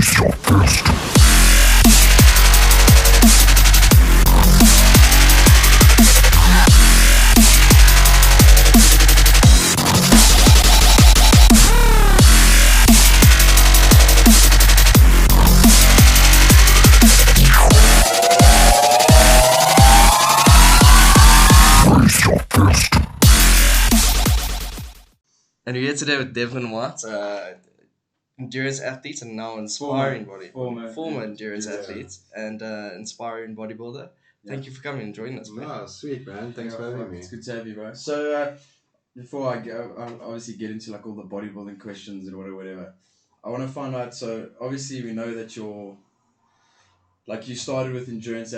And we're here today with Devlin White, endurance athlete and now inspiring former endurance athlete and inspiring bodybuilder. Thank you for coming and joining us, man. No, sweet, man. Thanks for having me. It's good to have you, bro. So, before I go, I'll obviously get into like all the bodybuilding questions and whatever. I want to find out. So, obviously, we know that you're like you started with endurance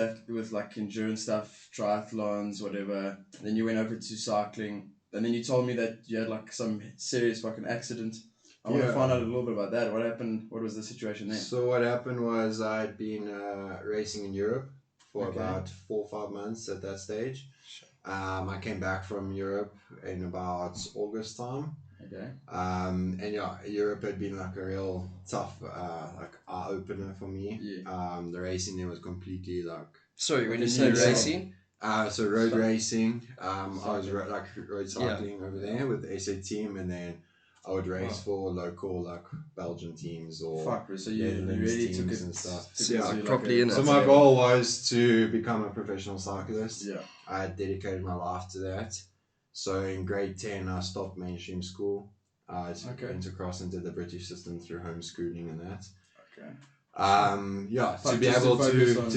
stuff, triathlons, whatever. Then you went over to cycling, and then you told me that you had like some serious fucking accident. I want to find out a little bit about that. What happened? What was the situation there? So what happened was I'd been racing in Europe for about 4 or 5 months at that stage. I came back from Europe in about August time. Okay. And yeah, Europe had been like a real tough like eye opener for me. Yeah. The racing there was completely like. Sorry, when you say racing? So road racing. I was road cycling over there with the SA team, and then I would race for local like Belgian teams or so you really took it and stuff. Properly in it. So my goal was to become a professional cyclist. Yeah. I had dedicated my life to that. So in grade 10, I stopped mainstream school. I went across and did the British system through homeschooling and that. Okay. To be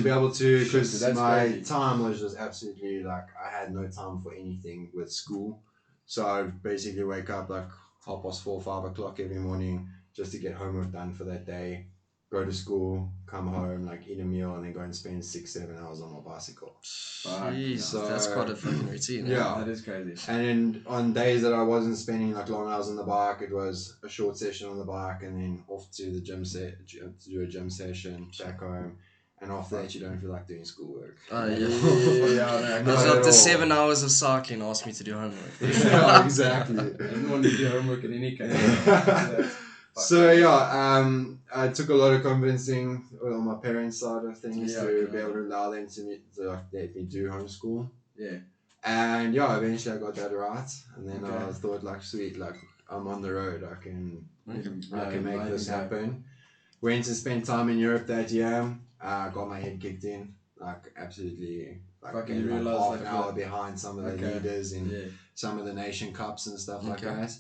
able to, because my time was just absolutely like I had no time for anything with school. So I would basically wake up like 4:30, 5 o'clock every morning just to get homework done for that day, go to school, come home, like eat a meal, and then go and spend 6-7 hours on my bicycle. Jeez, so, that's quite a fucking routine. Yeah, that is crazy. And then on days that I wasn't spending like long hours on the bike, it was a short session on the bike, and then off to the gym to do a gym session, back home. And after that, you don't feel like doing schoolwork. Oh, yeah. It's not the 7 hours of cycling asked me to do homework. Yeah, exactly. I didn't want to do homework in any case. So yeah, I took a lot of convincing on my parents' side of things to be able to allow them to let me do homeschool. Yeah. And yeah, eventually I got that right, and then I thought like, sweet, like I'm on the road, I can make this happen. Went to spend time in Europe that year. Got my head kicked in, like absolutely, like half an hour behind some of the leaders in some of the nation cups and stuff like that.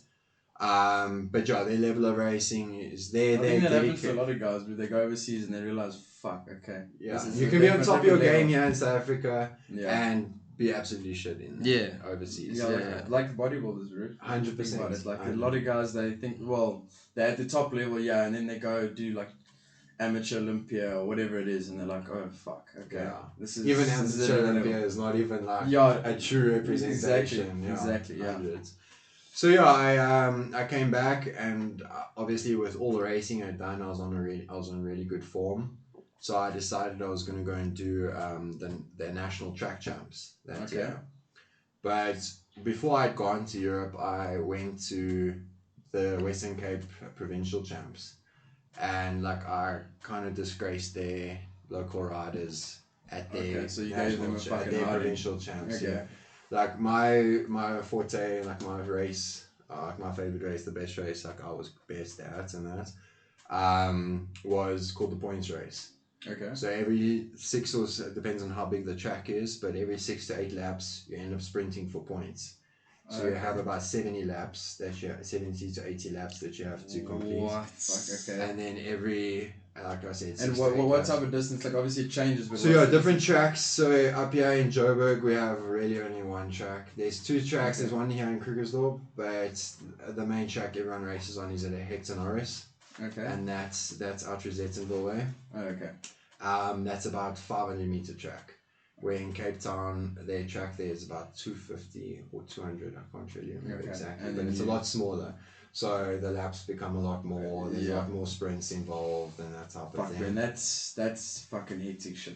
But yeah, their level of racing is there. I think that happens to a lot of guys, but they go overseas and they realize, fuck, okay. Yeah, you can be on top of your game here in South Africa and be absolutely shit in overseas. Yeah, like bodybuilders, right? 100%. Like a lot of guys, they think, well, they're at the top level, and then they go do like amateur Olympia or whatever it is, and they're like, oh fuck, okay. Yeah. This is even amateur Olympia is not even like a true representation. Exactly. So I came back, and obviously with all the racing I'd done, I was on really good form. So I decided I was going to go and do the national track champs that year. But before I'd gone to Europe, I went to the Western Cape provincial champs, and like I kind of disgraced their local riders at their provincial champs. Okay. Yeah. Like my forte, like my race, like my favorite race, the best race, like I was best at, and that was called the points race. Okay. So every 6 or so, it depends on how big the track is, but every 6 to 8 laps, you end up sprinting for points. So you have about 70 laps 70 to 80 laps that you have to complete. What? Okay. And then every, like I said, and what type of distance? Like obviously it changes. But so different tracks. So up here in Joburg, we have really only one track. There's 2 tracks. There's one here in Krugersdorp, but the main track everyone races on is at Hector Norris. Okay. And that's out Rosettenville way. Oh, okay. That's about 500 meter track. Where in Cape Town, their track there is about 250 or 200. I can't really remember exactly, but it's a lot smaller. So the laps become a lot more. There's a lot more sprints involved and that type of Fuck, thing. man, that's fucking hectic shit.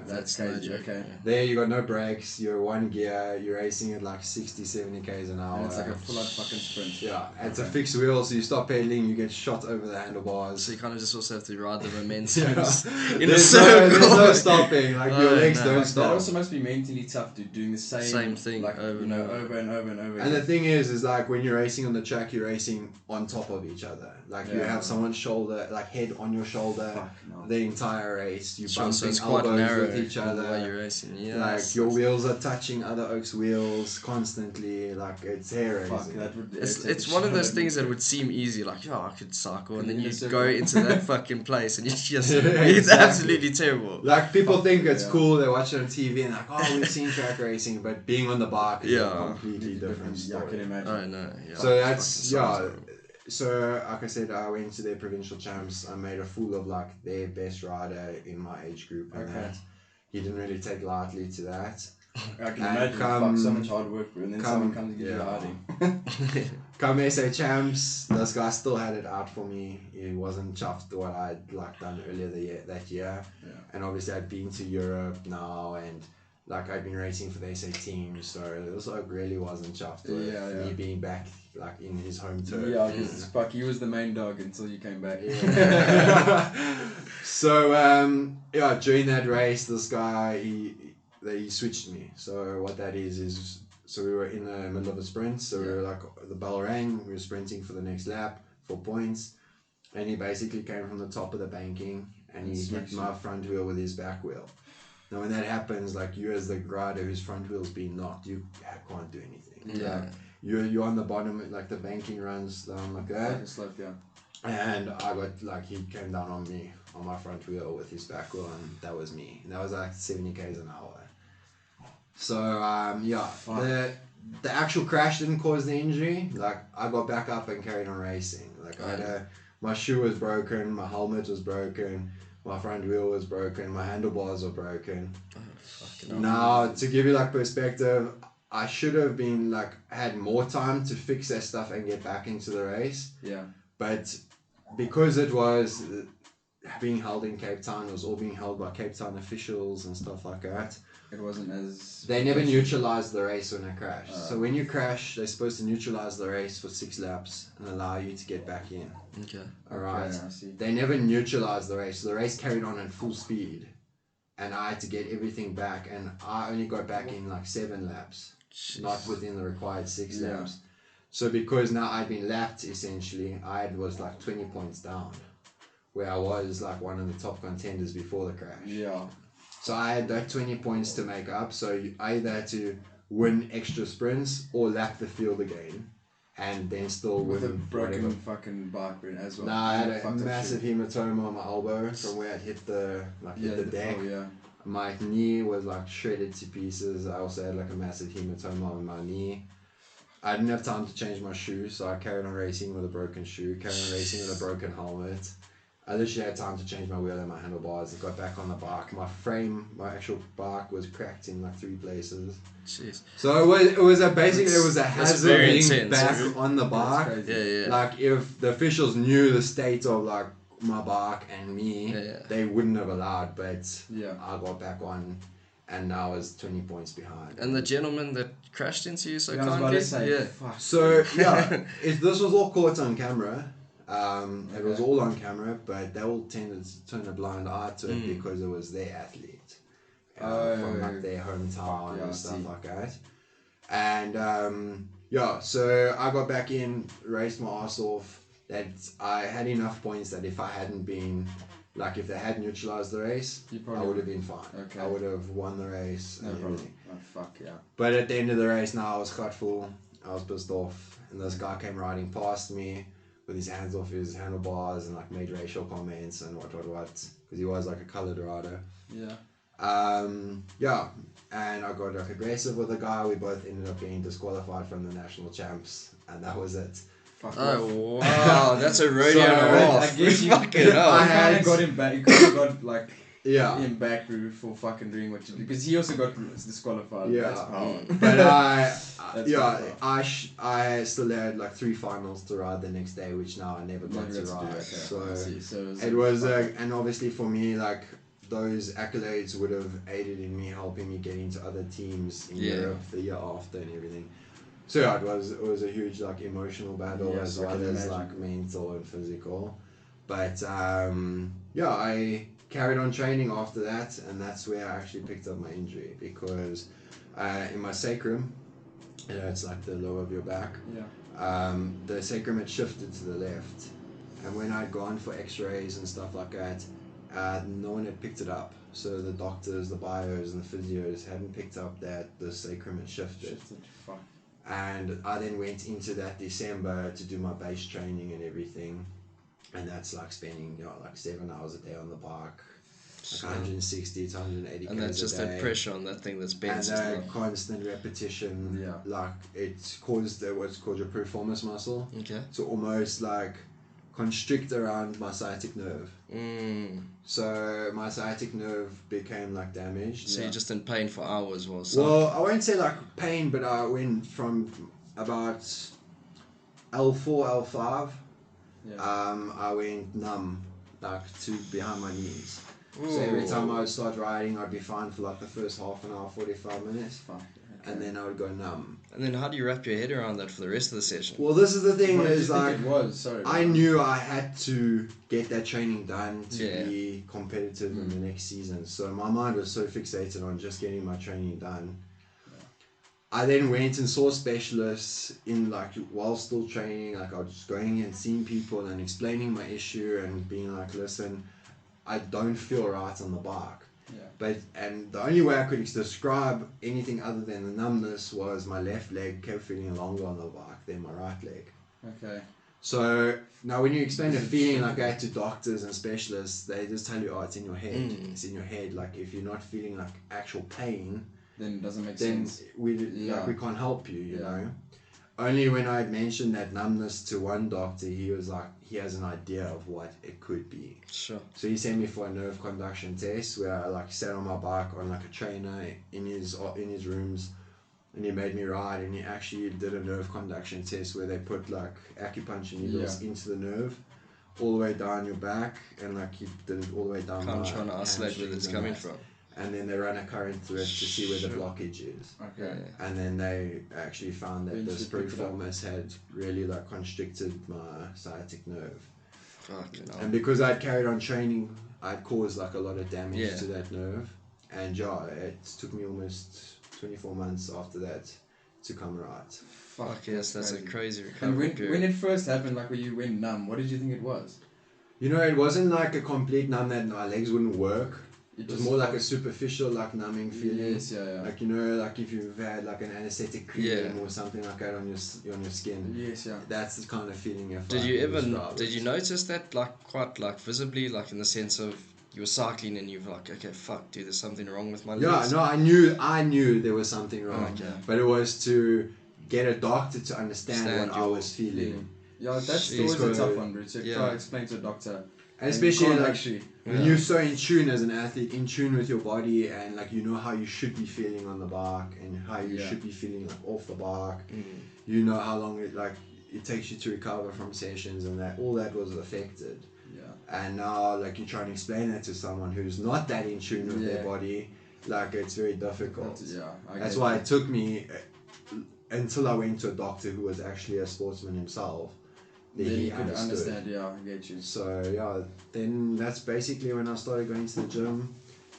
That's no crazy. joke, Okay. yeah. There you got no brakes. You're one gear. You're racing at like 60, 70 k's an hour. And it's like a full-on fucking sprint. Yeah, it's a fixed wheel, so you stop pedaling, you get shot over the handlebars. So you kind of just also have to ride the momentum in a There's circle. no stopping. Like your legs don't That stop. also must be mentally tough, dude, doing the same thing like, over you and know, over. over and over and over. And the thing is like when you're racing on the track, you're racing on top of each other. Like you have someone's shoulder, like head on your shoulder, the entire race. You Sure, so bumping it's quite elbows narrow with each in the way other. you're racing. Yeah, Like your wheels are touching other oaks' wheels constantly. Like it's hair raising. Fuck, that would it's one of those things that would seem easy, like, I could cycle, and then you Circle. go into that fucking place and you just, it's Exactly. absolutely terrible. Like people think it's cool, they watch it on TV and like, oh, we've seen track racing, but being on the bike is a completely different Yeah, I can story. imagine. I know. Yeah, So that's fucking sounds horrible. So like I said, I went to their provincial champs. I made a fool of like their best rider in my age group, and that he didn't really take lightly to that. I can imagine. Fuck, so much hard work, and then someone comes and gives you a hiding. Come SA champs, this guy still had it out for me. He wasn't chuffed what I'd like done earlier that year. Yeah. And obviously I'd been to Europe now, and like I'd been racing for the SA team, so this like really wasn't chuffed with me being back like in his home turf. Yeah, because fuck, he was the main dog until you came back. So during that race, this guy he switched me. So what that is so we were in the middle of a sprint. So we were like the bell rang. We were sprinting for the next lap for points, and he basically came from the top of the banking and he hit my front wheel with his back wheel. Now when that happens, like you as the rider whose front wheel's being knocked, you can't do anything. Yeah. Like, you're on the bottom, like the banking runs down like that. Slope, yeah. And I got like he came down on me on my front wheel with his back wheel, and that was me. And that was like 70 k's an hour. So the actual crash didn't cause the injury. Like I got back up and carried on racing. Like my shoe was broken, my helmet was broken, my front wheel was broken, my handlebars were broken. Now to give you like perspective, I should have been like had more time to fix that stuff and get back into the race. Yeah. But because it was being held in Cape Town, it was all being held by Cape Town officials and stuff like that. It wasn't as... They never neutralized the race when I crashed. So when you crash, they're supposed to neutralize the race for 6 laps and allow you to get back in. Okay. Alright. Okay, I see. They never neutralized the race. So the race carried on at full speed. And I had to get everything back. And I only got back in like 7 laps. Not within the required 6 laps. So because now I'd been lapped essentially, I was like 20 points down. Where I was like one of the top contenders before the crash. Yeah. So I had that 20 points to make up. So I either had to win extra sprints or lap the field again, and then still With win a broken whatever. fucking bike as well. Nah, I had a massive hematoma on my elbow from where I'd hit the deck. My knee was like shredded to pieces. I also had like a massive hematoma on my knee. I didn't have time to change my shoe, so I carried on racing with a broken shoe, carried on racing with a broken helmet. I literally had time to change my wheel and my handlebars. I got back on the bike. My frame, my actual bike was cracked in like 3 places. Jeez. So it was a hazard being intense. back on the bike. Yeah. Like if the officials knew the state of like my bike and me, they wouldn't have allowed. But I got back on, and I was 20 points behind. And the gentleman that crashed into you so I was about kindly? to say, fuck. So this was all caught on camera. It was all on camera, but they all tended to turn a blind eye to it because it was their athlete from like their hometown and stuff like that. And so I got back in, raced my ass off. That I had enough points that if I hadn't been, like if they had neutralized the race, I would have been fine. Okay. I would have won the race and everything. Oh fuck yeah. But at the end of the race, now I was cut full. I was pissed off, and this guy came riding past me with his hands off his handlebars and like made racial comments and what because he was like a colored rider. And I got like aggressive with the guy. We both ended up getting disqualified from the national champs, and that was it. Oh wow, that's a rodeo and a half. I guess you fucking hell. I had got him back. You could have got like him back for fucking doing what you do, because he also got disqualified. Yeah. That's power. But That's I still had like 3 finals to ride the next day, which now I never got to do. ride. Okay. So I see. So it was and obviously for me, like, those accolades would have aided in me helping me get into other teams in Europe the year after and everything. So yeah, it was a huge like emotional battle, as well as like mental and physical. But I carried on training after that, and that's where I actually picked up my injury, because in my sacrum, it's like the lower of your back. The sacrum had shifted to the left, and when I'd gone for X-rays and stuff like that, no one had picked it up. So the doctors, the bios, and the physios hadn't picked up that the sacrum had shifted. Fuck. And I then went into that December to do my base training and everything, and that's like spending like 7 hours a day on the bike, like 160 to 180 and that's just that pressure on that thing that's bent. And that constant repetition, like it's caused what's called your piriformis muscle. Okay. So almost like constrict around my sciatic nerve. So my sciatic nerve became like damaged. So you're just in pain for hours or something? Well, I won't say like pain, but I went from about L4, L5. I went numb, like to behind my knees. Ooh. So every time I would start riding, I'd be fine for like the first half an hour, 45 minutes. And then I would go numb. And then how do you wrap your head around that for the rest of the session? Well, this is the thing, is like, I knew I had to get that training done to be competitive in the next season. So my mind was so fixated on just getting my training done. I then went and saw specialists in like while still training. Like I was just going and seeing people and explaining my issue and being like, listen, I don't feel right on the bike. And the only way I could describe anything other than the numbness was my left leg kept feeling longer on the bike than my right leg. Okay. So now when you explain the feeling like that to doctors and specialists, they just tell you, oh, it's in your head. It's in your head. Like if you're not feeling like actual pain, then it doesn't make sense. Then we can't help you, you know. Only when I had mentioned that numbness to one doctor, he was like, he has an idea of what it could be. Sure. So he sent me for a nerve conduction test where I like sat on my bike on like a trainer in his rooms, and he made me ride, and he actually did a nerve conduction test where they put like acupuncture needles into the nerve all the way down your back, and like he did it all the way down my trying to isolate where it's coming from. And then they ran a current through it to see where the blockage is. Okay. And then they actually found that this piriformis had really like constricted my sciatic nerve. Fucking hell. And because I'd carried on training, I'd caused like a lot of damage to that nerve. And it took me almost 24 months after that to come right. Fuck yes, that's a crazy recovery period. When it first happened, like when you went numb, what did you think it was? You know, it wasn't like a complete numb that my legs wouldn't work. It was more like a superficial, like numbing feeling. Yes, Like, you know, like if you've had like an anesthetic cream or something like that on your skin. Yes, That's the kind of feeling you Did you notice that like quite like visibly, like in the sense of you were cycling and you're like, okay, fuck, dude, there's something wrong with my legs? Yeah, no, I knew there was something wrong. Okay. But it was to get a doctor to understand what I was feeling. Yeah, that's always a tough one, bro. So try to explain to a doctor. And especially like when you're so in tune as an athlete, in tune with your body, and like you know how you should be feeling on the bike and how you should be feeling like off the bike. You know how long it takes you to recover from sessions, and that all that was affected. And now like you try and explain that to someone who's not that in tune with their body, like it's very difficult. That's why it took me until I went to a doctor who was actually a sportsman himself. Then you could understand, I get you. So then that's basically when I started going to the gym,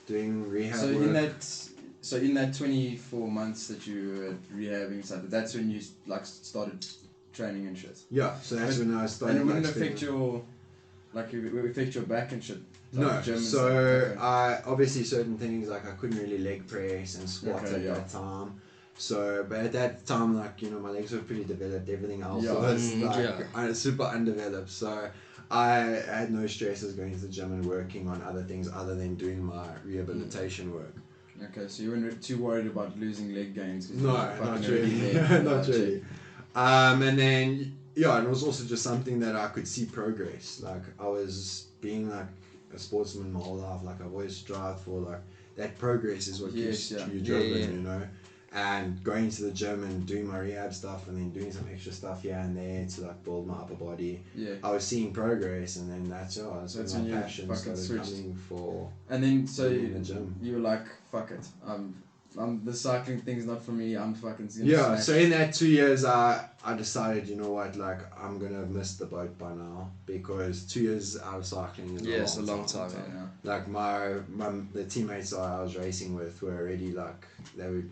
doing rehab work. So in that 24 months that you were rehabbing stuff, that's when you like started training and shit. Yeah, so that's when I started. And it wouldn't affect it would affect your back and shit. Like no, so I obviously certain things like I couldn't really leg press and squat at that time. So, but at that time, like, you know, my legs were pretty developed, everything else was like super undeveloped. So I had no stresses going to the gym and working on other things other than doing my rehabilitation work. Okay, so you weren't too worried about losing leg gains? No, not really. Not really. And then, it was also just something that I could see progress. Like, I was being like a sportsman my whole life. Like I've always strived for like that progress is what Yes, keeps yeah. you driven, you know. And going to the gym and doing my rehab stuff and then doing some extra stuff here and there to like build my upper body. Yeah. I was seeing progress, and then that's when my passion started switched. coming for. And then so being in the gym. you were like, fuck it, the cycling thing's not for me. I'm fucking. Yeah. So in that 2 years, I decided, you know what, like I'm gonna have missed the boat by now, because 2 years out of cycling is a long time. Yeah. Like the teammates that I was racing with were already like they were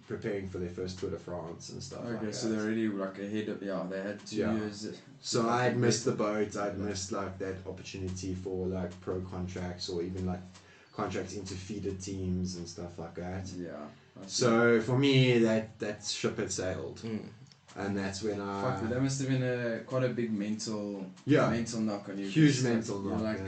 preparing for their first Tour de France and stuff. Okay, like so that. they're already like ahead of they had 2 years. So I had missed the boat. I'd missed like that opportunity for like pro contracts or even like contracts into feeder teams and stuff like that. Yeah. So for me, that ship had sailed, and that's when Fuck, that must have been quite a big mental knock on you. Huge mental knock. Like,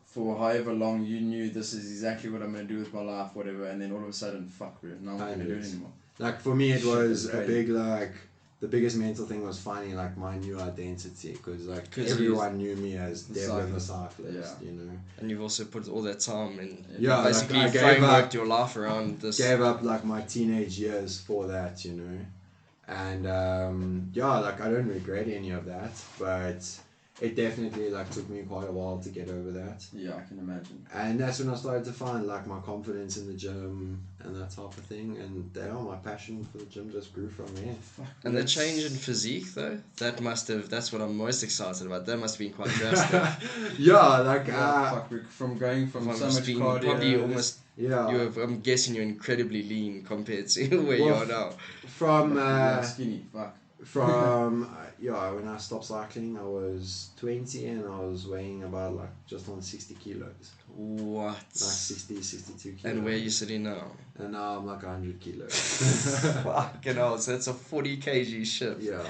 for however long you knew this is exactly what I'm gonna do with my life, whatever, and then all of a sudden, fuck, bro, now I'm not gonna do it anymore. Like for me, it was a big like. The biggest mental thing was finding like my new identity, because like everyone knew me as Devlin the cyclist, you know. And you've also put all that time in. Yeah, basically like I frameworked your life around this. Gave up like my teenage years for that, you know. And like I don't regret any of that, but it definitely like took me quite a while to get over that. Yeah, I can imagine. And that's when I started to find like my confidence in the gym and that type of thing, and my passion for the gym just grew from there. And the change in physique though, that's what I'm most excited about. That must have been quite drastic. From going from so much cardio, probably almost. Yeah. I'm guessing you're incredibly lean compared to where you are now. From skinny, fuck. From when I stopped cycling, I was 20 and I was weighing about like just on 60 kilos. What? Like 60, 62 kilos. And where are you sitting now? And now I'm like 100 kilos. Fucking hell, so that's a 40 kg shift. Yeah.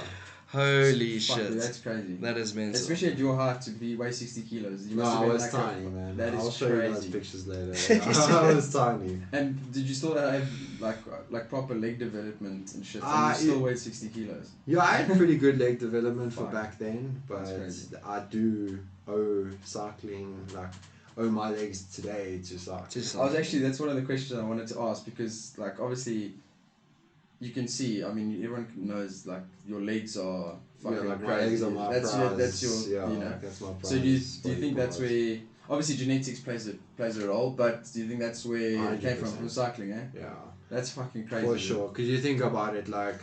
Holy shit. Dude, that's crazy. That is mental. Especially at your height to weigh 60 kilos. You I was tiny, man. That is I'll show crazy. you those pictures later. I was tiny. And did you still have like proper leg development and shit? And you still weighed 60 kilos? Yeah, I had pretty good leg development for Fuck. back then, but I do owe cycling, owe my legs today to cycling. That's one of the questions I wanted to ask, because like obviously you can see, I mean, everyone knows like your legs are fucking like crazy. my legs are my prize. That's your, you know. That's my prize. So do you think that's where, obviously genetics plays a role, but do you think that's where it came from cycling, eh? Yeah. That's fucking crazy. For sure, because you think about it, like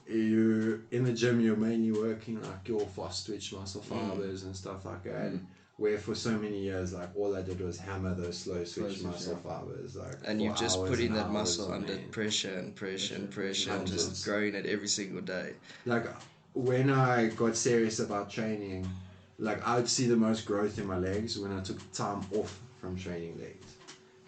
you in the gym, you're mainly working like your fast twitch muscle fibers and stuff like that. Where for so many years, like all I did was hammer those slow switch muscle fibers, and you just putting that muscle under pressure and just growing it every single day. Like when I got serious about training, like I'd see the most growth in my legs when I took time off from training legs,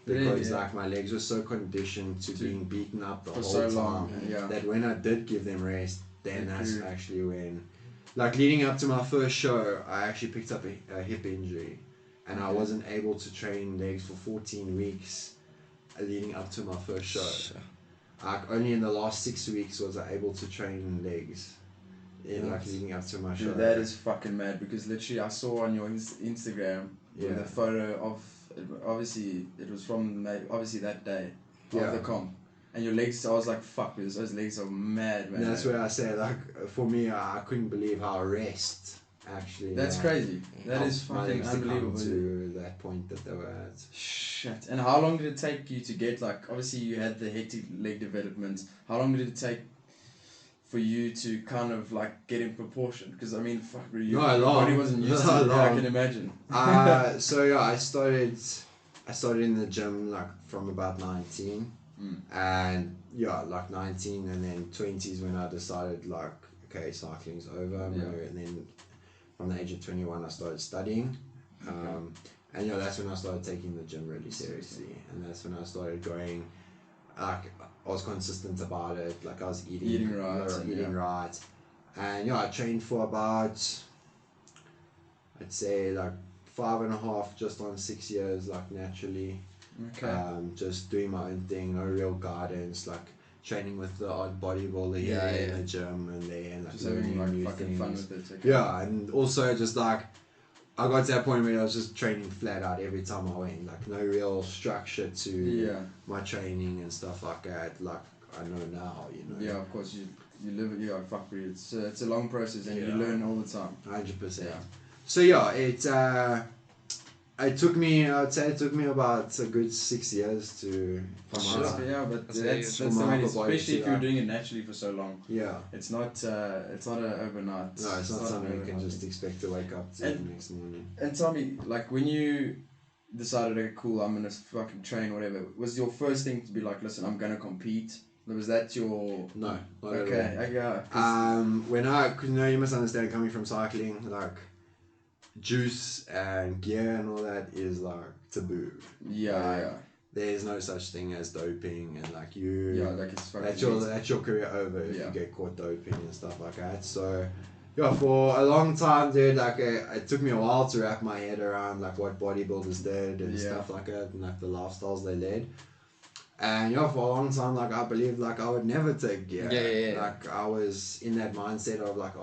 because like my legs were so conditioned to being beaten up the whole time that when I did give them rest, then that's actually when. Like leading up to my first show, I actually picked up a hip injury, and I wasn't able to train legs for 14 weeks leading up to my first show. Like only in the last 6 weeks was I able to train legs, leading up to my show. Dude, that is fucking mad, because literally I saw on your Instagram with a photo of, obviously it was from that day of the comp. And your legs, I was like, fuck, those legs are mad, man. And that's where I say, like, for me, I couldn't believe how rest actually. That's crazy. That is fucking unbelievable. To that point that they were at. Shit. And how long did it take you to get, like, obviously you had the hectic leg development. How long did it take for you to kind of, like, get in proportion? Because, I mean, fuck, your body wasn't used to it, I can imagine. I started in the gym, like, from about 19. And like 19 and then 20s when I decided like, okay, cycling's over. And then from the age of 21 I started studying. And that's when I started taking the gym really seriously, and that's when I started going, like I was consistent about it, like I was eating right, and I trained for about, I'd say like 5.5, just on 6 years, like naturally. Just doing my own thing, no real guidance, like training with the odd bodybuilder in the gym and then like just learning having new fucking things. Fun with it. And also just like I got to that point where I was just training flat out every time I went. Like no real structure to my training and stuff like that. Like I know now, you know. Yeah, of course you live it. Yeah, fuck me. It's a long process and you learn all the time. 100%. Yeah. So yeah, it took me. I would say it took me about a good 6 years to. Yeah, but that's the main, especially if you're doing it naturally for so long. Yeah. It's not a overnight. No, it's not something you can just expect to wake up to the next morning. And tell me, like when you decided, okay, cool, I'm gonna fucking train, whatever. Was your first thing to be like, listen, I'm gonna compete? Was that your? No, not okay, at all. When you must understand, coming from cycling, like juice and gear and all that is like taboo. Yeah. There's no such thing as doping, and like you. Yeah, like it's fucking. That's your career over if you get caught doping and stuff like that. So. Yeah, for a long time, dude, like it took me a while to wrap my head around like what bodybuilders did and stuff like that, and like the lifestyles they led. And for a long time, like I believed like I would never take gear. Yeah. Like I was in that mindset of like,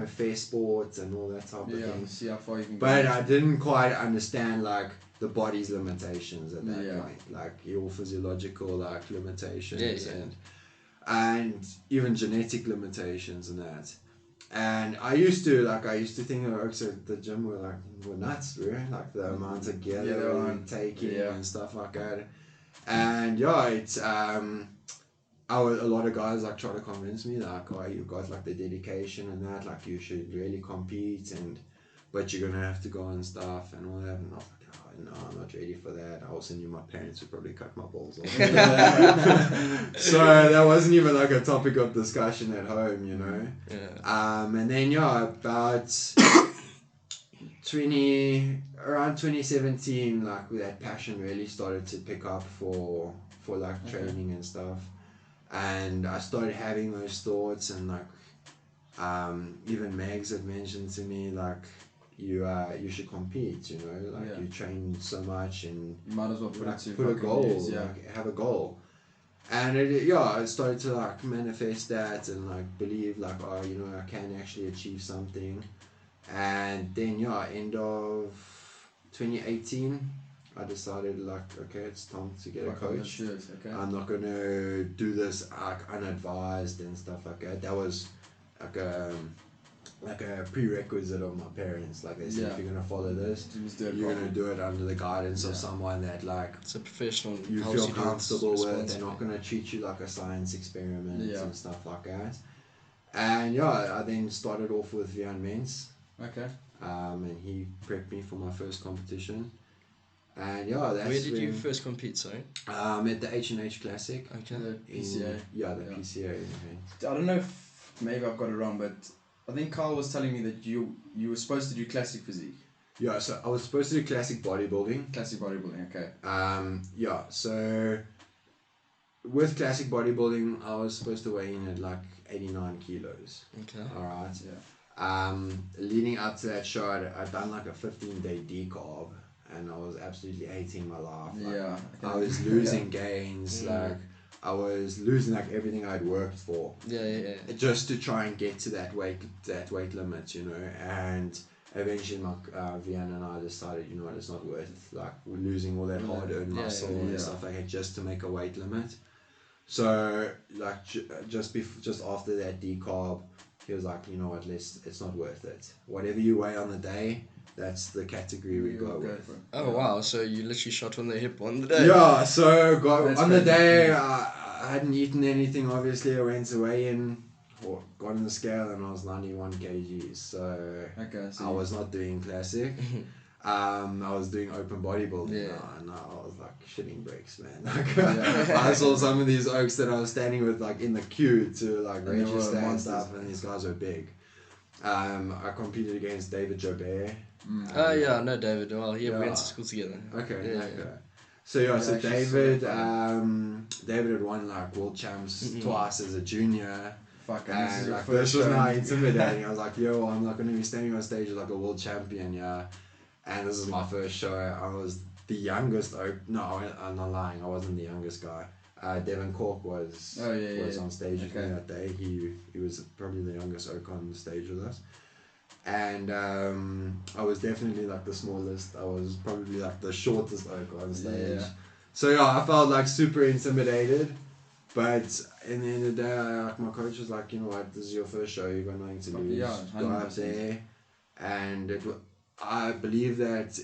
fair sports and all that type of thing. See how far you can but go. I didn't quite understand like the body's limitations at that point, like your physiological like limitations and even genetic limitations and that. And I used to think the works at the gym were nuts, bro. Like the amount of gear they were taking and stuff like that. And it's a lot of guys like try to convince me like, you've got like the dedication and that, like you should really compete but you're gonna have to go and stuff and all that. And I was like, no, I'm not ready for that. I also knew my parents would probably cut my balls off. So that wasn't even like a topic of discussion at home, you know. Yeah. And then about around 2017, like that passion really started to pick up for like training and stuff. And I started having those thoughts, and like even Megs had mentioned to me like, you should compete, you know, like you train so much and you might as well put a goal, like have a goal. And I started to like manifest that and like believe like, I can actually achieve something. And then end of 2018 I decided like, okay, it's time to get a coach. I'm not gonna do this like unadvised and stuff like that. That was like a prerequisite of my parents. Like they said, if you're gonna follow this, you're gonna do it under the guidance of someone that like it's a professional. You feel comfortable with. They're not gonna treat you like a science experiment and stuff like that. And I then started off with Vian Mens. Okay. And he prepped me for my first competition. And that's where did you first compete? Sorry. At the H&H Classic. Okay. The PCA. The PCA. Okay. I don't know if maybe I've got it wrong, but I think Carl was telling me that you were supposed to do classic physique. Yeah, so I was supposed to do classic bodybuilding. Classic bodybuilding, okay. So with classic bodybuilding, I was supposed to weigh in at like 89 kilos. Okay. Alright. Yeah. Leading up to that show, I'd done like a 15-day decarb, and I was absolutely hating my life. Like, I was losing gains, like I was losing like everything I'd worked for. Just to try and get to that weight limit, you know. And eventually, Vian and I decided, you know what, it's not worth like we're losing all that hard-earned muscle and stuff like that just to make a weight limit. So like just after that decarb, he was like, you know what, it's not worth it. Whatever you weigh on the day, that's the category we go with. Oh wow! So you literally shot on the hip on the day. Yeah. So on the day, I hadn't eaten anything. Obviously, I went to weigh in, or got on the scale, and I was 91 kgs. So I was not doing classic. I was doing open bodybuilding now, and I was like shitting bricks, man. Like, I saw some of these oaks that I was standing with like in the queue to like register and stuff, and these guys were big. I competed against David Jobert. Oh yeah, I know David well. We went to school together. Okay. So David had won like world champs twice as a junior. And like this was not intimidating. I was like, I'm not going to be standing on stage as like a world champion, And this is my first show. I was the youngest. No, I'm not lying. I wasn't the youngest guy. Devlin was on stage with me that day. He was probably the youngest oak on stage with us. and I was definitely like the smallest. I was probably like the shortest oak on stage. Yeah. So yeah, I felt like super intimidated. But in the end of the day, like my coach was like, you know what, this is your first show, you got nothing to lose. Yeah, Go up 100%. there, and I believe that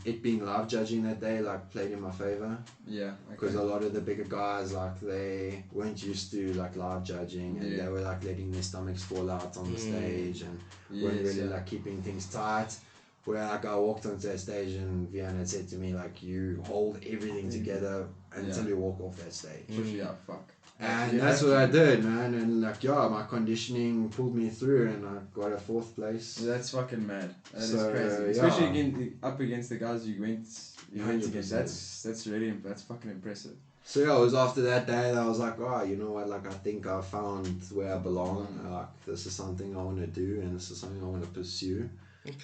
it being live judging that day like played in my favor. Yeah. Because a lot of the bigger guys, like, they weren't used to like live judging, and they were like letting their stomachs fall out on the stage, and weren't really like keeping things tight. Where like I walked onto that stage and Vian had said to me like, you hold everything together until you walk off that stage. Yeah, fuck. And that's what I did, man. And like, yeah, my conditioning pulled me through, and I got a 4th place. That's fucking mad. That is So, crazy. yeah. Especially up against the guys you went against. 100%. That's fucking impressive. So yeah, it was after that day that I was like, oh, you know what, like I think I found where I belong. Like, this is something I want to do, and this is something I want to pursue. Okay.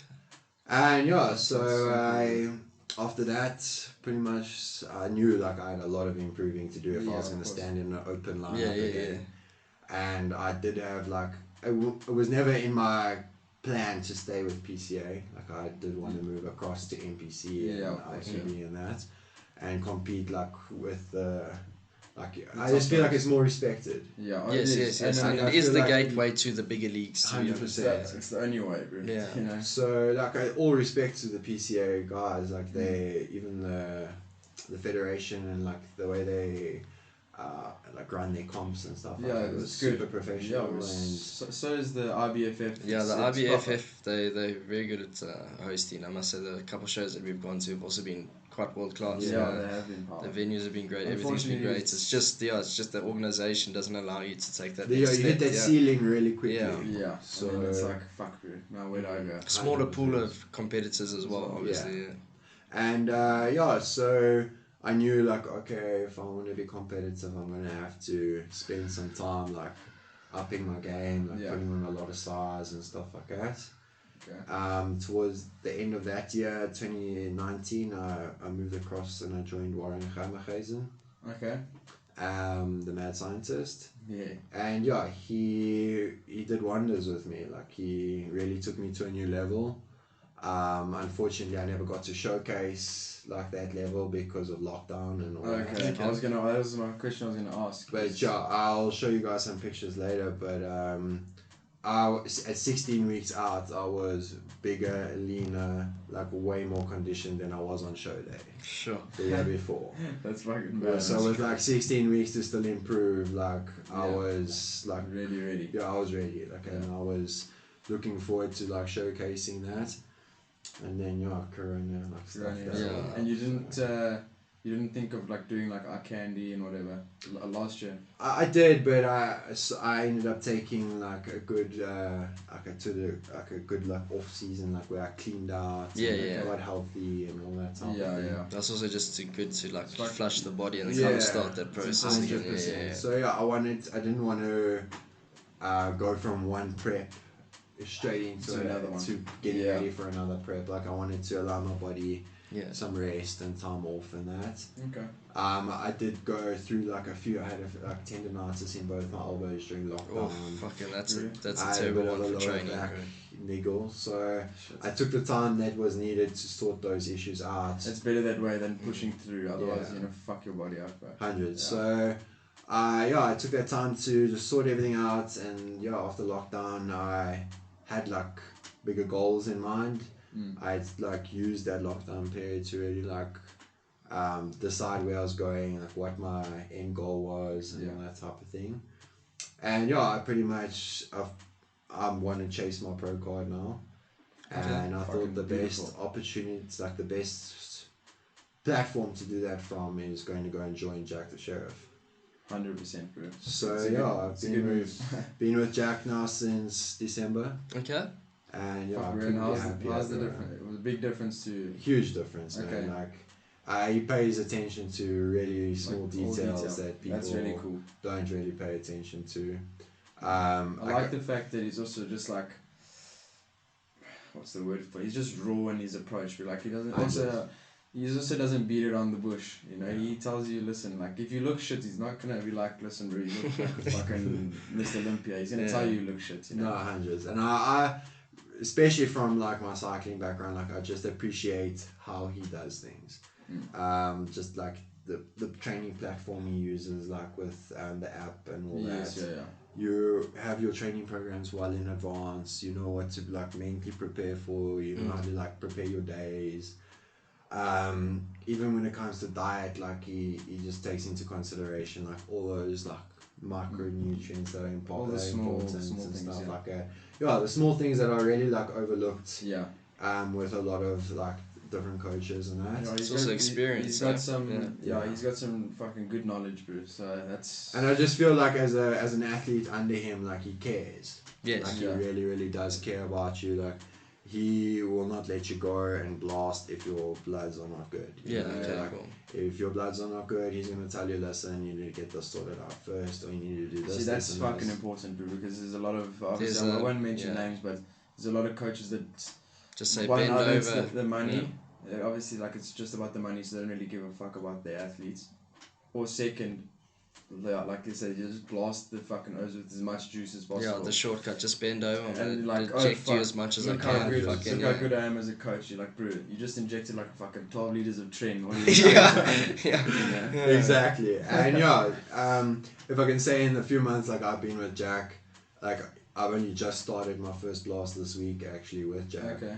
And yeah, so after that, pretty much I knew like I had a lot of improving to do if I was going to stand in an open lineup again. And I did have like, it was never in my plan to stay with PCA. Like, I did want to move across to NPC and ICB and that, and compete like with the. Like, I just feel like it's more respected. Yeah. Yes. And it is the gateway to the bigger leagues. 100%. It's the only way, bro. Yeah. You know. So, like, all respect to the PCA guys. Like, they, even the federation and like the way they like run their comps and stuff. Yeah, like it was super professional. Yeah, and so is the IBFF. Yeah, the IBFF, they're very good at hosting. I must say the couple shows that we've gone to have also been quite world class. Yeah, they have been. The venues have been great. Everything's been great. It's just the organisation doesn't allow you to take that. you hit that ceiling really quickly. Yeah. So I mean, it's like, fuck, bro. Now where do I go? Smaller pool of competitors as well, obviously. And so I knew like, okay, if I want to be competitive, I'm gonna have to spend some time like upping my game, like putting on a lot of size and stuff like that. Okay. Towards the end of that year, 2019, I moved across and I joined Warren Gammergeisen. Okay. The mad scientist. Yeah. And yeah, he did wonders with me. Like, he really took me to a new level. Unfortunately, I never got to showcase like that level because of lockdown and all that. Okay. That was my question I was gonna ask. But yeah, I'll show you guys some pictures later. But I was, at 16 weeks out, I was bigger, leaner, like way more conditioned than I was on show day. Sure. The year before. That's fucking bad. So with like 16 weeks to still improve, like I was like really ready. Yeah, I was ready. Like, and I was looking forward to like showcasing that. And then Corona, like stuff. And you didn't think of like doing like eye candy and whatever last year? I did, but I ended up taking like a good good off season, like where I cleaned out, got healthy and all that type of thing. Yeah. That's also just good to like flush the body and kind of start that process 100%. again. So I didn't want to go from one prep straight into another one to getting ready for another prep. Like, I wanted to allow my body some rest and time off and that. Okay. I did go through like a few. I had like tendonitis in both my elbows during lockdown. Oh, fucking that's a terrible one for training. Niggle. So I took the time that was needed to sort those issues out. It's better that way than pushing through. Otherwise, fuck your body up. 100. Yeah. So I took that time to just sort everything out, and after lockdown, I had like bigger goals in mind. I'd like used that lockdown period to really like decide where I was going, like what my end goal was and all that type of thing. And I pretty much I want to chase my pro card now. And I thought the best opportunity, like the best platform to do that from, is going to go and join Jack the Sheriff. 100%, bro. So I've been with Jack now since December. Okay. And how's the difference? It was a big difference to. Huge difference, man. Like, he pays attention to really small details that people really cool. don't really pay attention to. I like the fact that he's also just like, what's the word for it? He's just raw in his approach, but like he also doesn't beat it on the bush, he tells you, listen, like if you look shit, he's not gonna be like, listen bro, you look like fucking Mr. Olympia. He's gonna tell you look shit, No, hundreds. And I especially from like my cycling background, like I just appreciate how he does things. Just like the training platform he uses, like with the app and all that. Yeah. You have your training programs well in advance. You know what to like mentally prepare for. You know how to like prepare your days. Even when it comes to diet, like he just takes into consideration like all those like micronutrients that are all the small important things, and stuff yeah. like that. Yeah, the small things that are really like overlooked. Yeah. With a lot of like different coaches and that. It's also experience. He's got some. Yeah, he's got some fucking good knowledge, bro. So that's. And I just feel like as an athlete under him, like he cares. Yes. Like he really does care about you. Like he will not let you go and blast if your bloods are not good. You know? Okay, like, cool. if your bloods are not good, he's gonna tell you, listen, you need to get this sorted out first, or you need to do this. See, that's this, fucking this. important, bro. Because there's a lot of obviously I won't mention names, but there's a lot of coaches that just say one bend over over. the money. Obviously, like it's just about the money, so they don't really give a fuck about their athletes. Or second, like they say, you just blast the fucking O's with as much juice as possible. Yeah, the shortcut, just bend over and like, inject you as much as I can. Look how good I am as a coach. You're like, bro, you just injected like fucking 12 liters of Tren. What are yeah. Exactly. And if I can say in the few months like I've been with Jack, like I've only just started my first blast this week actually with Jack. Okay.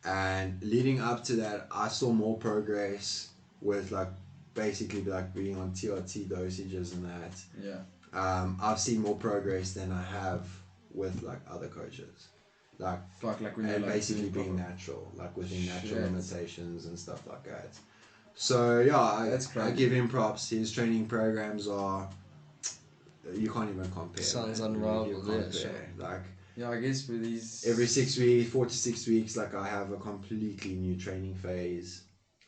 And leading up to that, I saw more progress with like basically like being on TRT dosages and that. Yeah. I've seen more progress than I have with like other coaches. Like when and like basically being natural, like within natural Shit. limitations and stuff like that. So yeah, That's crazy. I give him props. His training programs are, you can't even compare. Sounds man. unrivaled, You can't yeah, compare. Like Yeah, I guess for these every 6 weeks, 4 to 6 weeks, like I have a completely new training phase.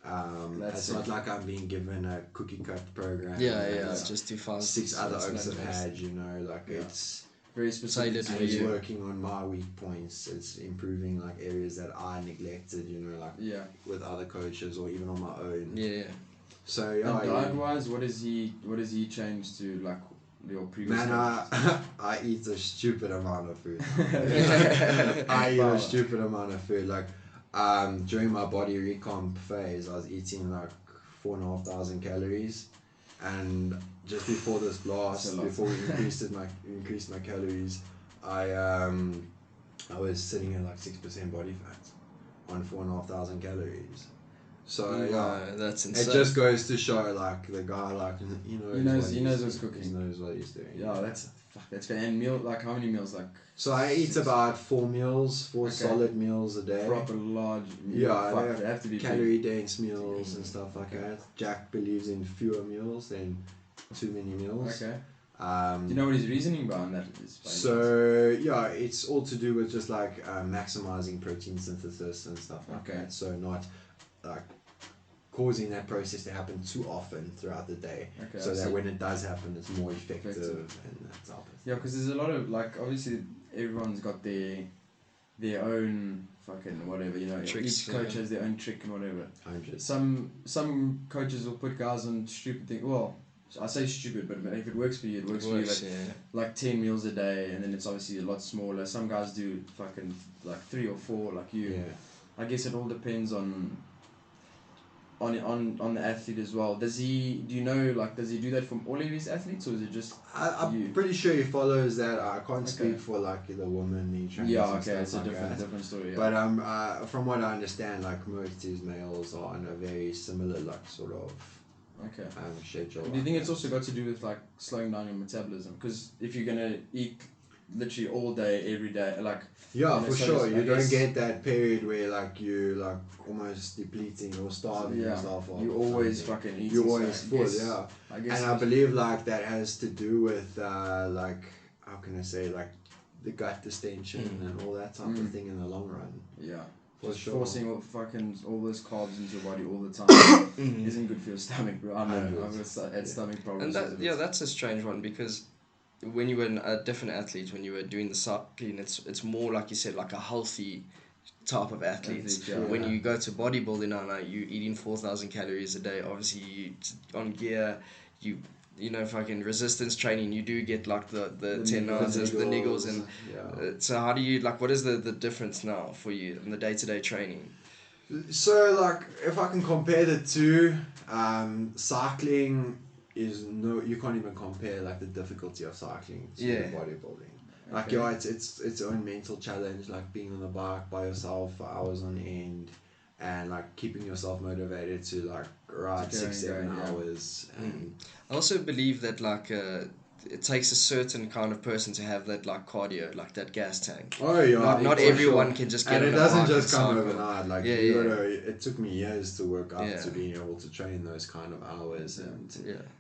It's not like I'm being given a cookie cut program. It's just too fast. 6 other oaks have had, you know, like it's very specific. Tailored and it's working on my weak points. It's improving like areas that I neglected, you know, like with other coaches or even on my own. Yeah. So And diet wise, what does he change to like your previous? Man, I eat a stupid amount of food. I eat a stupid amount of food. Like during my body recomp phase, I was eating like 4,500 calories, and just before this blast, before we increased my calories, I was sitting at like 6% body fat on 4,500 calories. So that's insane. It just goes to show like the guy like he knows what's cooking. He knows what he's doing. Yeah, that's great. And meal, like how many meals? Like so I eat about 4 solid meals a day. Proper large. They have to be calorie dense meals and stuff like that. Jack believes in fewer meals than too many meals. Okay. Do you know what his reasoning behind that is? So it's all to do with just like maximizing protein synthesis and stuff like that. So not like causing that process to happen too often throughout the day, so that when it does happen, it's more effective. And that type of thing. Yeah, because there's a lot of like obviously everyone's got their own fucking whatever, you know. Tricks, each coach has their own trick and whatever. 100. Some coaches will put guys on stupid things. Well, I say stupid, but if it works for you, it works for you. Like 10 meals a day, and then it's obviously a lot smaller. Some guys do fucking like 3 or 4, like you. Yeah. I guess it all depends on the athlete as well. Does he do that from all of his athletes, or is it just I'm pretty sure he follows that. I can't speak for like the woman he trains. Yeah, okay, it's a different story. Yeah. But from what I understand, like most of his males are on a very similar like sort of schedule. Do you think it's also got to do with like slowing down your metabolism? Because if you're gonna eat literally all day, every day, like for sure, you don't get that period where like you like almost depleting or starving yourself. You always fucking eat. You're always full, I believe like that has to do with like how can I say like the gut distension and all that type of thing in the long run. Yeah. Just forcing all those carbs into your body all the time isn't good for your stomach, bro. I know. I've had stomach problems. And that's a strange one, because when you were a different athlete, when you were doing the cycling, it's more like you said, like a healthy type of athlete. When you go to bodybuilding, you're eating 4,000 calories a day. Obviously, you on gear, you you know, fucking resistance training, you do get like the tendonitis, the niggles, and so how do you like? What is the difference now for you in the day-to-day training? So like, if I can compare the two, cycling is you can't even compare like the difficulty of cycling to bodybuilding. Like it's its own mental challenge, like being on the bike by yourself for hours on end, and like keeping yourself motivated to like ride 6-7 hours. And I also believe that like it takes a certain kind of person to have that like cardio, like that gas tank. Oh yeah, not everyone can just get. And it doesn't just come cycle. overnight. Like it took me years to work up to being able to train those kind of hours and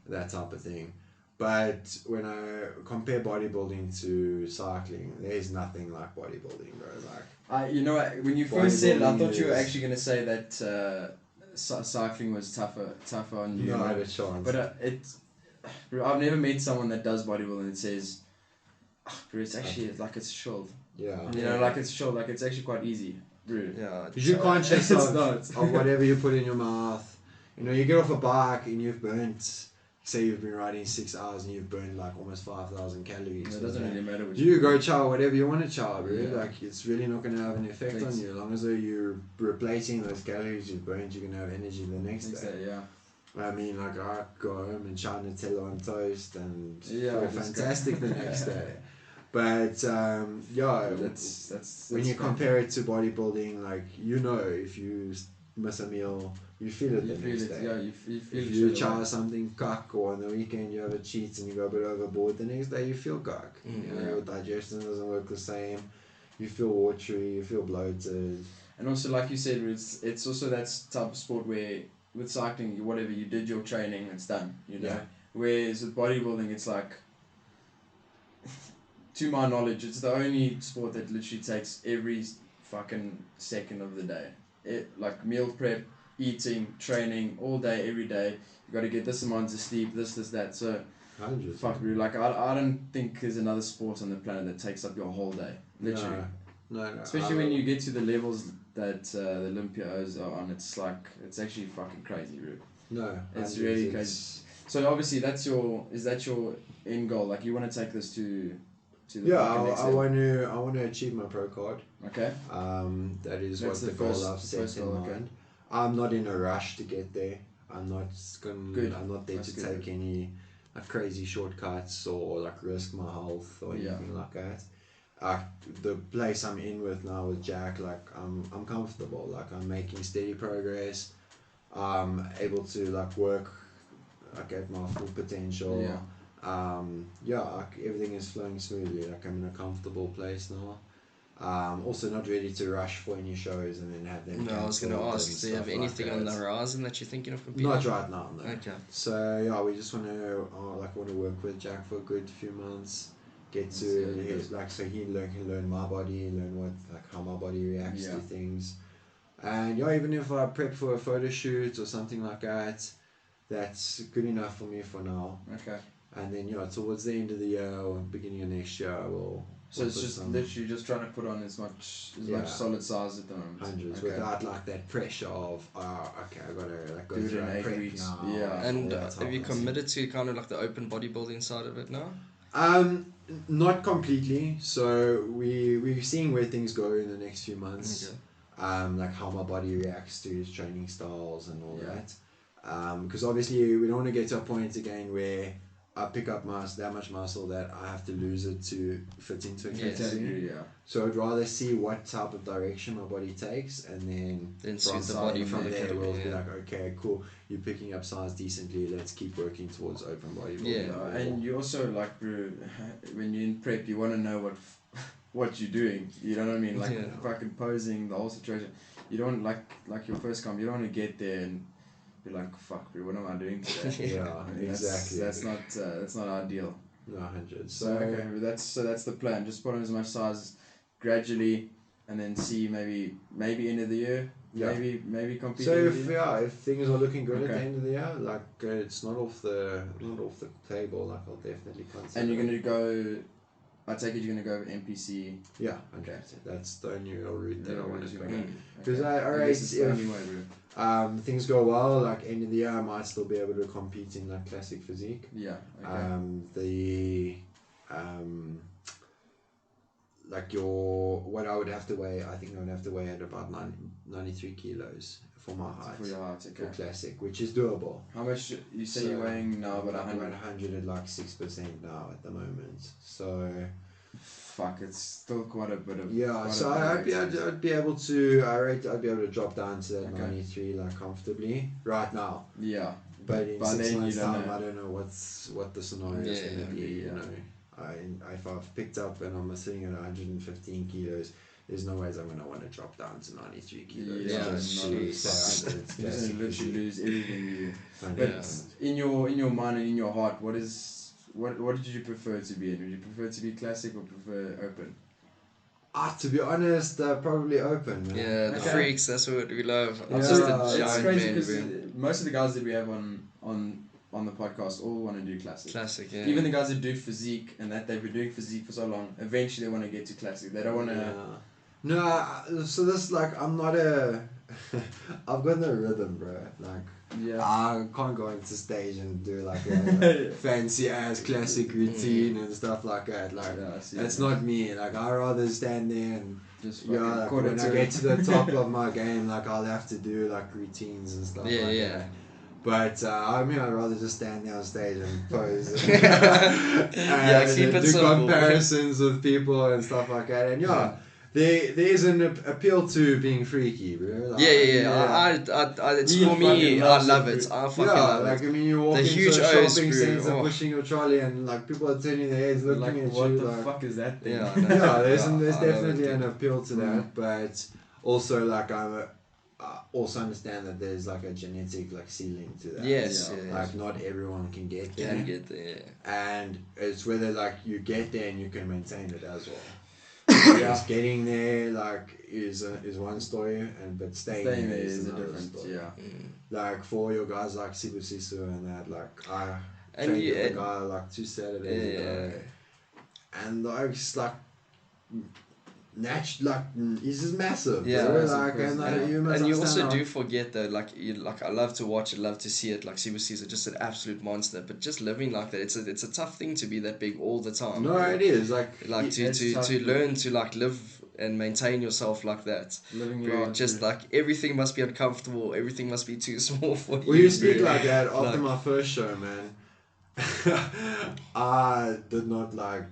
that type of thing. But when I compare bodybuilding to cycling, there's nothing like bodybuilding, bro. Like you know what, when you first said it, I thought you were actually gonna say that cycling was tougher on you. Not a chance. But I've never met someone that does bodybuilding that says, bro, it's actually like it's chilled. Yeah. You know, like it's chilled, like it's actually quite easy, bro. Yeah. Because you're conscious of whatever you put in your mouth. You know, you get off a bike and you've burnt. Say you've been riding 6 hours and you've burned like almost 5,000 calories. It doesn't really matter what you go chow whatever you want to chow, bro. Like it's really not going to have an effect on you. As long as you're replacing those calories you've burned, you're going to have energy the next day. I mean, like I go home and chow Nutella on toast and feel fantastic the next day. But that's when you compare it to bodybuilding, like you know, if you miss a meal, you feel it the next day. Yeah, you feel if you try something cock, or on the weekend you have a cheat and you go a bit overboard, the next day you feel cock. You know, your digestion doesn't work the same. You feel watery, you feel bloated. And also, like you said, it's also that type of sport where with cycling, whatever you did your training, it's done. You know. Whereas with bodybuilding, it's like, to my knowledge, it's the only sport that literally takes every fucking second of the day. Like meal prep, eating, training, all day, every day. You got to get this amount of sleep, this, that. So, 100%. fuck, really. Like, I don't think there's another sport on the planet that takes up your whole day. Literally. No. Especially when you get to the levels that the Olympios are on, it's like, it's actually fucking crazy, bro. No. It's really crazy. So obviously is that your end goal? Like, you want to take this to the I want to achieve my pro card. Okay. That is what the goal I've set in mind. Okay. I'm not in a rush to get there. I'm not there to take any crazy shortcuts or like risk my health or anything like that. The place I'm in with now with Jack, like I'm comfortable. Like I'm making steady progress. I'm able to like work at my full potential. Everything is flowing smoothly. Like I'm in a comfortable place now. Also not ready to rush for any shows and then have them. No, I was going to ask, do you have anything on the horizon that you're thinking of competing? Not right now, no. Okay. So we just want to work with Jack for a good few months. Get to so he can learn my body, learn how my body reacts to things, and even if I prep for a photo shoot or something like that, that's good enough for me for now. Okay. And then towards the end of the year or beginning of next year, So it's just literally just trying to put on as much solid size at the moment. Hundreds without like that pressure of I gotta go do it through in 8 weeks. now. Yeah. And have you committed to kind of like the open bodybuilding side of it now? Not completely. So we're seeing where things go in the next few months. Okay. Like how my body reacts to his training styles and all that. Because obviously we don't want to get to a point again where I pick up that much muscle that I have to lose it to fit into a category. So I'd rather see what type of direction my body takes, and then suit the body from there we'll be like, okay, cool, you're picking up size decently, let's keep working towards open bodybuilding. And you also like, bro, when you're in prep, you want to know what you're doing. You know what I mean? Like fucking posing, the whole situation. You don't like your first comp. You don't want to get there and be like, fuck, bro, what am I doing today? Exactly. That's not ideal. No, 100. So that's the plan. Just put on as much size gradually, and then see maybe end of the year. Maybe compete. So if things are looking good at the end of the year, it's not off the table. Like I'll definitely consider. And you're gonna go I take it you're gonna go with NPC. Yeah, okay. So that's the only real route that I want to go. Okay. Because I I guess rate it's the only way, bro. things go well, like end of the year, I might still be able to compete in like classic physique. Yeah. Okay. Like what I would have to weigh, I think I would have to weigh at about 93 kilos for my height. For your height, okay. For classic, which is doable. How much you say you're weighing now? About 100. About 100 at like 6% now at the moment. So. Fuck, it's still quite a bit of. Yeah, so I'd be able to. I'd be able to drop down to that 93 like comfortably right now. Yeah. But in By 6 then months' you don't time, know. I don't know what the scenario is going to be. Yeah. You know, if I've picked up and I'm sitting at 115 kilos, there's no ways I'm going to want to drop down to 93 kilos. Yeah, just no, to stay under you're just gonna literally lose everything you. And But in your mind and in your heart, what did you prefer to be in? Would you prefer to be classic or prefer open? to be honest, probably open, man. Yeah, the Okay. freaks, that's what we love. Yeah. Just a It's It's giant crazy man, because bro. most of the guys that we have on the podcast all want to do classic. Classic, yeah. Even the guys that do physique and that they've been doing physique for so long, eventually they want to get to classic. They don't want to. Yeah. No, so this like I'm not I've got no rhythm, bro. Like I can't go into stage and do like a fancy ass classic routine and stuff like that. Like that's not me. Like I rather stand there and just like when I get to the top of my game, like I'll have to do like routines and stuff like that. But I mean, I'd rather just stand there on stage and pose and, keep it do simple. comparisons with people and stuff like that. And there's an appeal to being freaky, bro. Like, It's for me. I love it. I fucking love like it. I mean, you walk The into huge a O's, shopping bro. center, pushing your trolley, and like people are turning their heads, looking like at what you. the Like, fuck is that thing? Yeah, there's I love definitely it, an appeal to that, but also like I also understand that there's like a genetic like ceiling to that. Yes, Like not everyone can get there. Can get there. And it's whether like you get there and you can maintain it as well. Just getting there like is one story, but staying there is a different story. Like for your guys like Sibu Sisu and that, like I trained with a guy like 2 Saturdays ago, and like it's like he's just massive. Yeah, bro. Like and you also do forget though, like I love to watch it, love to see it. Like Sibu is just an absolute monster, but just living like that, it's a tough thing to be that big all the time. No, it is like to learn to like live and maintain yourself like that. Living Bro, just like everything must be uncomfortable, everything must be too small for you. Well, you speak like that after my first show, man. I did not like.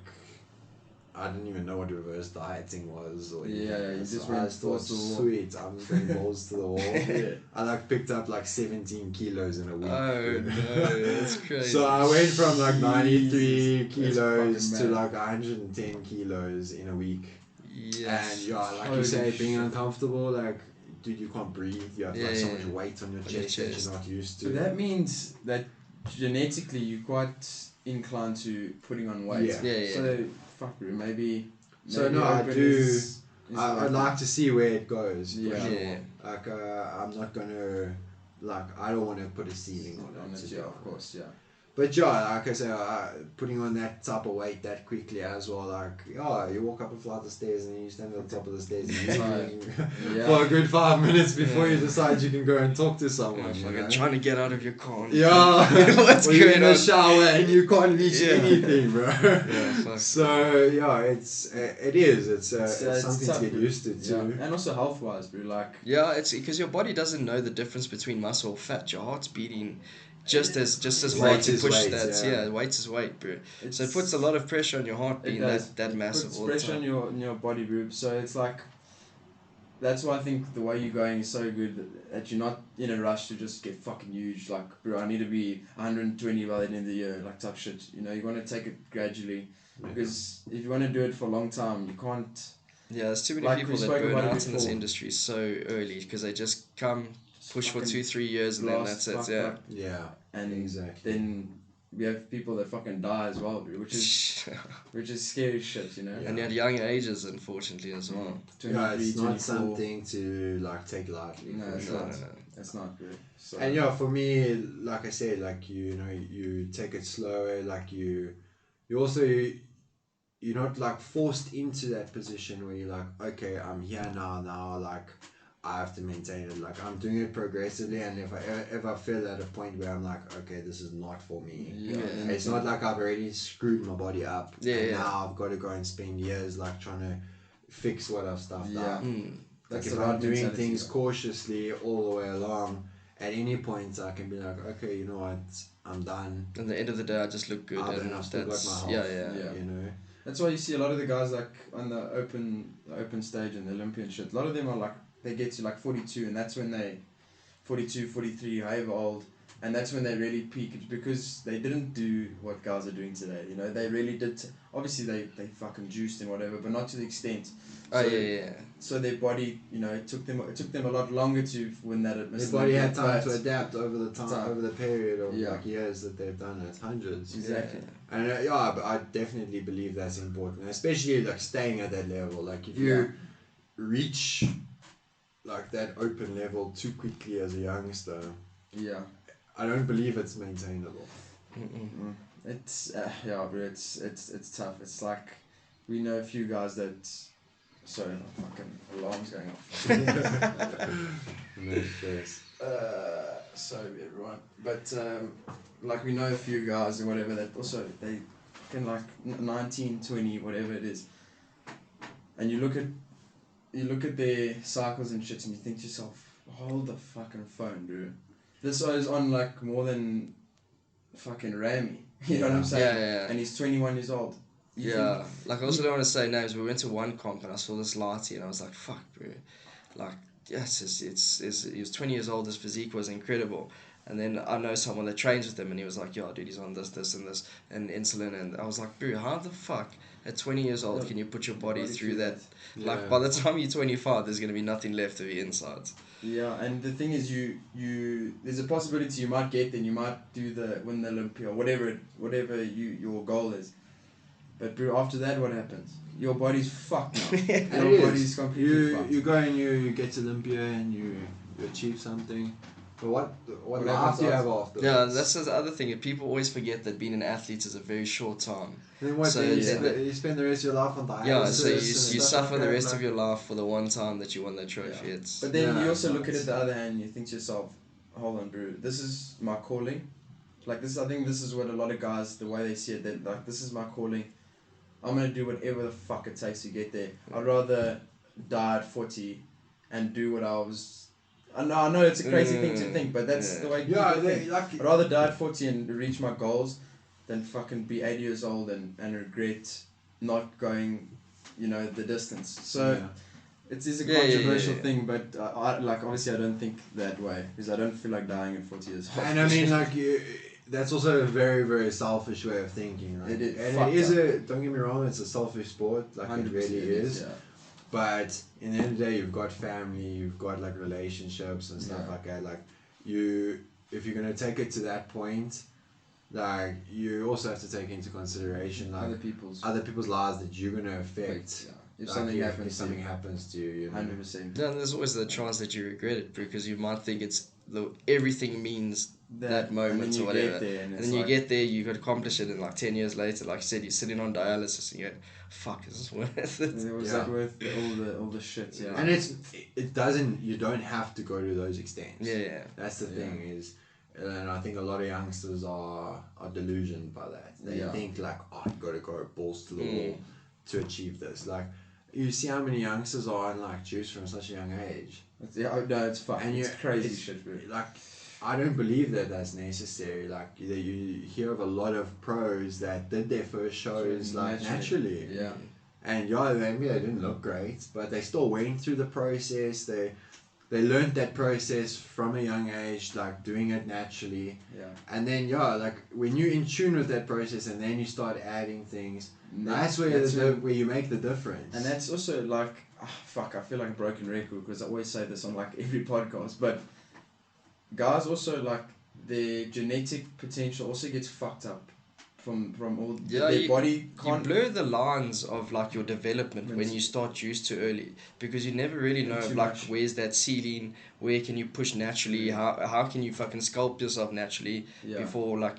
I didn't even know what reverse dieting was. Or you just I went just thought, sweet, I'm just going balls to the wall. I like picked up like 17 kilos in a week. Oh no, that's crazy. So I went from like 93 kilos to like 110 kilos in a week. Yes. And like you say, being uncomfortable, like dude, you can't breathe. You have like so much weight on your chest that you're not used to. But that means that genetically you're quite inclined to putting on weight. So fuck, maybe. So no, I do. I'd like to see where it goes. Like I'm not gonna I don't want to put a ceiling on it. Of course. But like I say, putting on that type of weight that quickly as well, like, you walk up a flight of stairs and you stand on top of the stairs and for a good 5 minutes before you decide you can go and talk to someone. You're trying to get out of your car. What's going on? In the shower and you can't reach anything, bro. So it is. It's something to get used to too. And also health wise, bro. Like it's because your body doesn't know the difference between muscle or fat. Your heart's beating just as hard to push that. Weight is weight, bro. So it puts a lot of pressure on your heart being that massive all the time. Puts pressure on your body group. So it's like that's why I think the way you're going is so good that you're not in a rush to just get fucking huge. Like, bro, I need to be 120 by the end of the year, like type shit. You know, you want to take it gradually because if you want to do it for a long time, you can't. Yeah, there's too many people that burn out in this industry so early because they just come. Push for 2-3 years and then that's it. And exactly. Then we have people that fucking die as well, which is scary shit, you know. And at young ages, unfortunately, as well. It's not something to like take lightly. No, it's not good. So. And for me, like I said, like you take it slower. Like you also you're not like forced into that position where you're like, okay, I'm here now, like I have to maintain it. Like I'm doing it progressively, and if I ever feel at a point where I'm like, okay, this is not for me. It's not like I've already screwed my body up, and now I've got to go and spend years like trying to fix what I've stuffed up. Like if I'm doing things cautiously all the way along, at any point I can be like, okay, you know what, I'm done. At the end of the day, I just look good, and I've still got my health. Yeah. You know. That's why you see a lot of the guys like on the open stage and the Olympian shit. A lot of them are like they get to like 42, and that's when they 42, 43, however old, and that's when they really peak. It's because they didn't do what guys are doing today. You know, they really did. Obviously, they fucking juiced and whatever, but not to the extent. So, So their body, you know, it took them a lot longer to win that. Their body had time to adapt over the period of like years that they've done it, hundreds. Exactly. And I definitely believe that's important, especially like staying at that level. Like if you reach like that open level too quickly as a youngster, I don't believe it's maintainable. It's bro, it's tough. It's like we know a few guys that. Sorry, my fucking alarm's going off. No stress. Sorry everyone, but like we know a few guys or whatever that also they can like 19, 20, whatever it is, and you look at their cycles and shit, and you think to yourself, hold the fucking phone, bro. This is on like more than fucking Rami. You know what I'm saying? Yeah. And he's 21 years old. Like I also don't want to say names. We went to one comp and I saw this lighty and I was like, "Fuck, bro!" Like, yes, he was 20 years old. His physique was incredible. And then I know someone that trains with him, and he was like, "Yo, dude, he's on this, and insulin." And I was like, "Bro, how the fuck at 20 years old can you put your body through that? Like, by the time you're 25, there's gonna be nothing left of your insides." Yeah, and the thing is, you there's a possibility you might get there, and you might win the Olympia, or whatever your goal is. But bro, after that, what happens? Your body's fucked now. Your body's completely fucked. You go and you get to Olympia and you achieve something. But what life do you have after? Yeah, that's the other thing. People always forget that being an athlete is a very short time. Then what? So you spend the rest of your life on dialysis. Yeah, so you suffer the rest of your life for the one time that you won that trophy. Yeah. But then you also look at it the other hand and you think to yourself, hold on, bro, this is my calling. Like this, I think this is what a lot of guys, the way they see it, that like this is my calling. I'm gonna do whatever the fuck it takes to get there. I'd rather die at 40 and do what I was. I know it's a crazy thing to think, but that's the way people think. I'd rather die at 40 and reach my goals than fucking be 80 years old and regret not going, the distance. So it is a controversial thing, but I obviously I don't think that way because I don't feel like dying at 40 years old. And I mean that's also a very, very selfish way of thinking, right? It is don't get me wrong, it's a selfish sport, like it really is. Yeah. But in the end of the day, you've got family, you've got like relationships and stuff like that. Like if you're gonna take it to that point, like you also have to take into consideration like other people's lives that you're gonna affect. If like something happens to you, 100%. Then there's always the chance that you regret it because you might think everything means that moment or whatever. And then you get there, you could accomplish it, and like 10 years later, like you said, you're sitting on dialysis and you go, "Fuck, is this worth it?" It was like worth all the shit. Yeah. And you don't have to go to those extents. Yeah. That's the thing is, and I think a lot of youngsters are delusioned by that. They think like, oh, you got to go balls to the wall to achieve this. Like, you see how many youngsters are on like juice from such a young age. It's fun. And it's crazy shit, bro. Like, I don't believe that that's necessary. Like, you hear of a lot of pros that did their first shows like naturally. Yeah. And maybe they didn't look great, but they still went through the process. They learned that process from a young age, like doing it naturally. Yeah. And then like when you're in tune with that process, and then you start adding things, that's where you make the difference. And that's also like, I feel like a broken record because I always say this on like every podcast, but guys also like their genetic potential also gets fucked up from all their body can't. You blur the lines of like your development when you start juice too early because you never really know like where's that ceiling, where can you push naturally, how can you fucking sculpt yourself naturally before like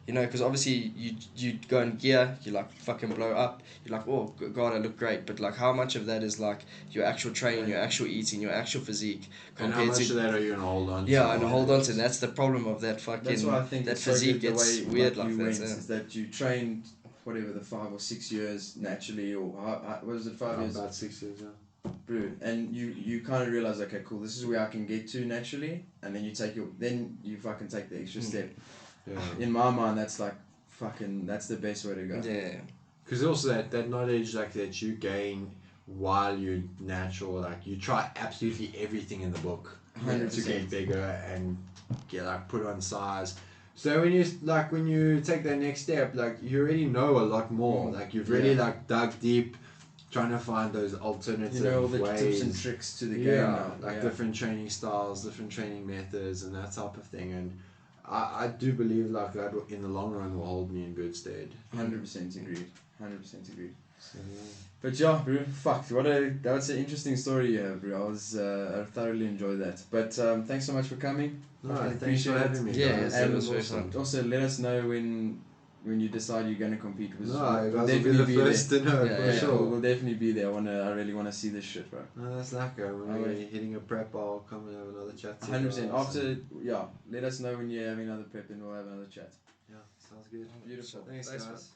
You know, because obviously you go in gear, you like fucking blow up. You're like, oh god, I look great. But like, how much of that is like your actual training, your actual eating, your actual physique, And how much of that are you gonna hold on to? Yeah, and hold on to. And that's the problem of that fucking. That's why I think that it's physique so good gets the way weird like you went, that. is that you trained whatever the 5 or 6 years naturally, or what was it, 5 years? About 6 years, yeah. Bro, and you kind of realize, okay, cool, this is where I can get to naturally, and then you fucking take the extra step. Yeah. In my mind, that's like fucking, that's the best way to go. Yeah. Because also that knowledge like that you gain while you're natural, like you try absolutely everything in the book 100%. to get bigger and get like put on size. So when you take that next step, like you already know a lot more. Like you've really like dug deep, trying to find those alternative You know all the ways. tips and tricks to the game now. Like different training styles, different training methods, and that type of thing. And I do believe like that in the long run will hold me in good stead. 100% agreed. 100% agreed. So, But yeah, bro, fuck, that was an interesting story, bro. I thoroughly enjoyed that. But thanks so much for coming. no, I thanks appreciate for it. having me. Yeah, guys. and It was awesome. Also, let us know when you decide you're going to compete. No, you guys will be the first to know for sure. We'll definitely be there. I really want to see this shit, bro. No, that's lekker. When we're hitting a prep, I'll come and have another chat. 100%. After, let us know when you're having another prep and we'll have another chat. Yeah, sounds good. Beautiful. Thanks, guys.